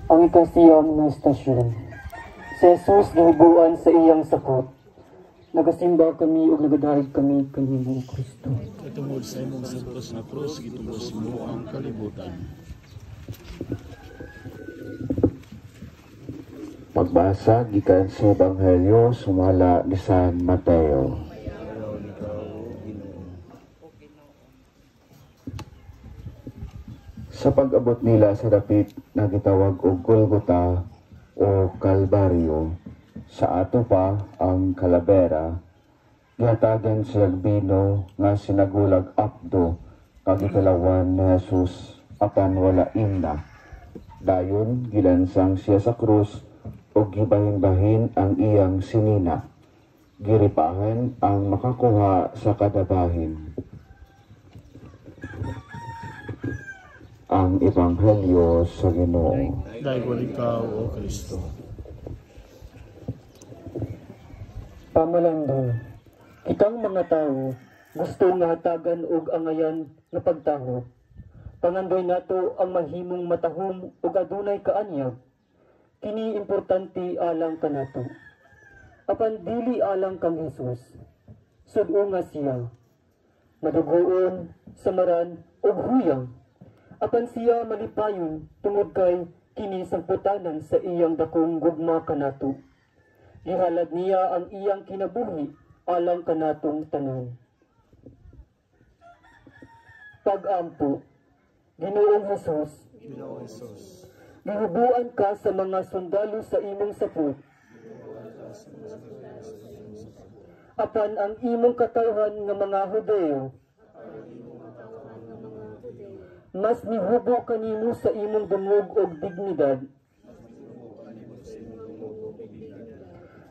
Ang ikasiyam na istasyon. Si Jesus gihubuan sa iyang sakot. Nagasimba kami o nagadahig kami kanimo Kristo. Katungod sa imong santos na krus, gitubos mo ang kalibutan. Pagbasa gikan sa Ebanghelyo sumala ni San Mateo. Sa pag-abot nila sa dapit na gitawag og Golgota o Kalbaryo, sa ato pa ang Calavera, gihatagan sa bino nga sinagulag apdo kagikalawan ni Jesus apan wala imna. Dayon gilansang siya sa krus o gibahin-bahin ang iyang sinina. Giripahan ang makakuha sa kadabahin. Ang Ebanghelyo sa Ginoo. Daigol ikaw, O Kristo. Pamalandong, kitang mga tao gusto nga hatagan og angayan nga pagtaho. Pangandoy nato ang mahimong matahom ug adunay kaanyag. Kini importante alang kanato. Apan dili alang kang Jesus. Sud-o nga siya. Madugoon, samaran ug huyang. Apan siya malipayon tungod kay kini sangputanan sa iyang dakong gugma kanato. Gihalad niya ang iyang kinabuhi alang kanatong tanan. Pag-ampo, Ginoong Jesus, gihubuan ka sa mga sundalo sa imong sapot. Apan ang imong katawhan nga mga Hudeo, mas nihubo kanimo sa imong dungog og dignidad.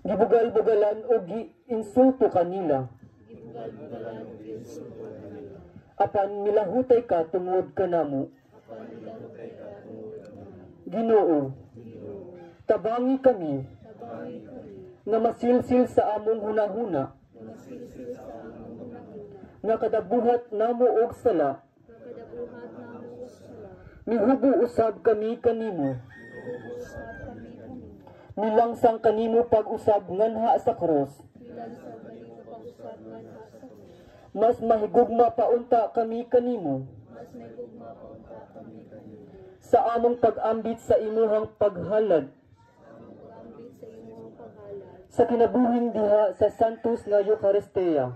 Gibugal-bugalan o gi-insulto kanila. Apan milahutay ka tungod kanamo. Ginoo, tabangi kami nga masilsil sa among hunahuna, nga kadabuhat namo og sala. Mihubo usab kami kanimo. Nilangsang kanimo pag-usab nganha sa krus. Mas mahigugma paunta kami kanimo. Sa among pag-ambit sa imuhang paghalad. Sa kinabuhing diha sa Santos nga Eucharistia.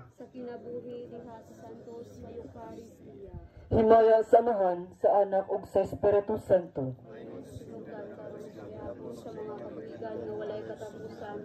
Himaya sa Amahan, sa Anak ug sa Espiritu Santo. Sa mga kabuligan nga walay katapusan.